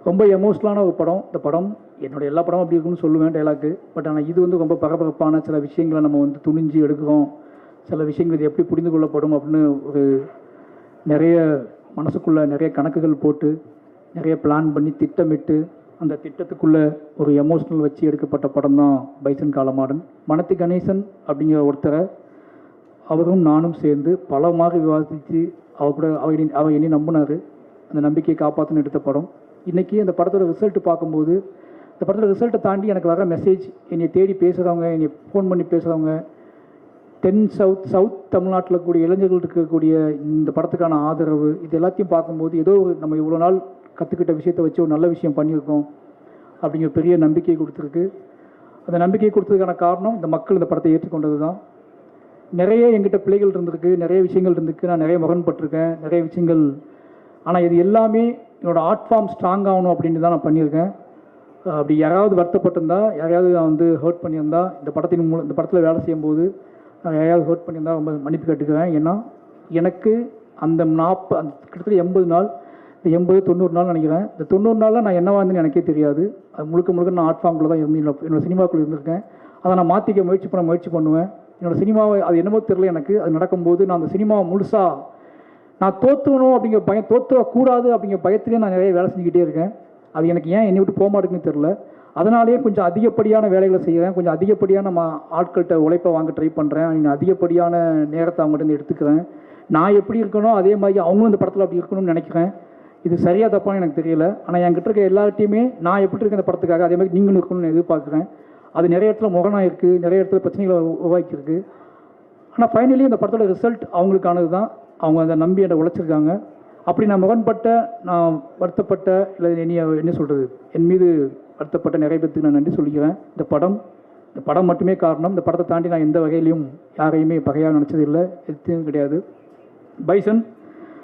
ரொம்ப எமோஷ்னலான ஒரு படம். இந்த படம் என்னோடய எல்லா படமும் அப்படி இருக்குன்னு சொல்லுவேன் டைலாக்கு. பட் ஆனால் இது வந்து ரொம்ப பரபரப்பான சில விஷயங்களை நம்ம வந்து துணிஞ்சு எடுக்கிறோம். சில விஷயங்கள் இது எப்படி புரிந்து கொள்ளப்படும் அப்படின்னு ஒரு நிறைய மனசுக்குள்ளே நிறைய கணக்குகள் போட்டு நிறைய பிளான் பண்ணி திட்டமிட்டு அந்த திட்டத்துக்குள்ளே ஒரு எமோஷ்னல் வச்சு எடுக்கப்பட்ட படம் தான் பைசன் காலமாடன். மனத்தி கணேசன் அப்படிங்கிற ஒருத்தரை அவரும் நானும் சேர்ந்து பல மாதிரி விவாதித்து அவர் என்னை நம்பினார். அந்த நம்பிக்கையை காப்பாற்றணும் எடுத்த படம். இன்றைக்கி அந்த படத்தோட ரிசல்ட் பார்க்கும்போது இந்த படத்தோட ரிசல்ட்டை தாண்டி எனக்கு வர மெசேஜ், என்னை தேடி பேசுகிறவங்க, என்னை ஃபோன் பண்ணி பேசுகிறவங்க, சவுத் தமிழ்நாட்டில் கூடிய இளைஞர்கள் இருக்கக்கூடிய இந்த படத்துக்கான ஆதரவு, இது எல்லாத்தையும் பார்க்கும்போது ஏதோ நம்ம இவ்வளோ நாள் கற்றுக்கிட்ட விஷயத்தை வச்சு ஒரு நல்ல விஷயம் பண்ணியிருக்கோம் அப்படிங்கிற பெரிய நம்பிக்கையை கொடுத்துருக்கு. அந்த நம்பிக்கையை கொடுத்ததுக்கான காரணம் இந்த மக்கள் இந்த படத்தை ஏற்றுக்கொண்டது தான். நிறைய எங்கிட்ட பிள்ளைகள் இருந்திருக்கு, நிறைய விஷயங்கள் இருந்துருக்கு, நான் நிறைய முரண்பட்டிருக்கேன், நிறைய விஷயங்கள். ஆனால் இது எல்லாமே என்னோடய ஆர்ட் ஃபார்ம் ஸ்ட்ராங் ஆகணும் அப்படின்னு தான் நான் பண்ணியிருக்கேன். அப்படி யாராவது வருத்தப்பட்டிருந்தா, யாரையாவது நான் வந்து ஹர்ட் பண்ணியிருந்தா, இந்த படத்தில் வேலை செய்யும்போது நான் யாராவது ஹர்ட் பண்ணியிருந்தால் ரொம்ப மன்னிப்பு கேட்டுக்கிறேன். ஏன்னா எனக்கு அந்த கிட்டத்தட்ட 80 நாள், இந்த 80-90 நாள் நினைக்கிறேன். இந்த 90 நாளில் நான் என்னவா இருந்தேன்னு எனக்கே தெரியாது. அது முழுக்க நான் ஆர்ட் ஃபார்மில் தான் என்னோடய சினிமாக்குள்ளே இருந்திருக்கேன். அதை நான் மாற்றிக்க முயற்சி பண்ணுவேன். என்னோடய சினிமாவை அது என்னமோ தெரியல எனக்கு. அது நடக்கும்போது நான் அந்த சினிமாவை முழுசாக நான் தோற்றுணும் அப்படிங்கிற பயம், தோற்றக்கூடாது அப்படிங்கிற பயத்திலே நான் நிறைய வேலை செஞ்சுக்கிட்டே இருக்கேன். அது எனக்கு ஏன் என்னை விட்டு போக மாட்டேங்குன்னு தெரில. அதனாலேயே கொஞ்சம் அதிகப்படியான வேலைகளை செய்கிறேன். கொஞ்சம் அதிகப்படியான ஆட்கள்கிட்ட உழைப்பை வாங்க ட்ரை பண்ணுறேன். அதிகப்படியான நேரத்தை அவங்ககிட்ட எடுத்துக்கிறேன். நான் எப்படி இருக்கணும் அதே மாதிரி அவங்களும் இந்த படத்தில் அப்படி இருக்கணும்னு நினைக்கிறேன். இது சரியாக தப்பான்னு எனக்கு தெரியல. ஆனால் என்கிட்ட இருக்க எல்லார்ட்டையுமே நான் எப்படி இருக்கேன் இந்த படத்துக்காக அதே மாதிரி நீங்களும் இருக்கணும்னு எதிர்பார்க்குறேன். அது நிறைய இடத்துல முரணாக இருக்குது, நிறைய இடத்துல பிரச்சனைகளை உருவாக்கியிருக்கு. ஆனால் ஃபைனலி இந்த படத்தோட ரிசல்ட் அவங்களுக்கானது தான். அவங்க அதை நம்பி என்னை உழைச்சிருக்காங்க. அப்படி நான் முரண்பட்ட, நான் வருத்தப்பட்ட, இல்லை என்ன சொல்கிறது, என் மீது வருத்தப்பட்ட நிறைய பேருக்கு நான் நன்றி சொல்லிக்கிறேன். இந்த படம் மட்டுமே காரணம். இந்த படத்தை தாண்டி நான் எந்த வகையிலையும் யாரையுமே பகையாக நினச்சது இல்லை, எதுவும் கிடையாது. பைசன்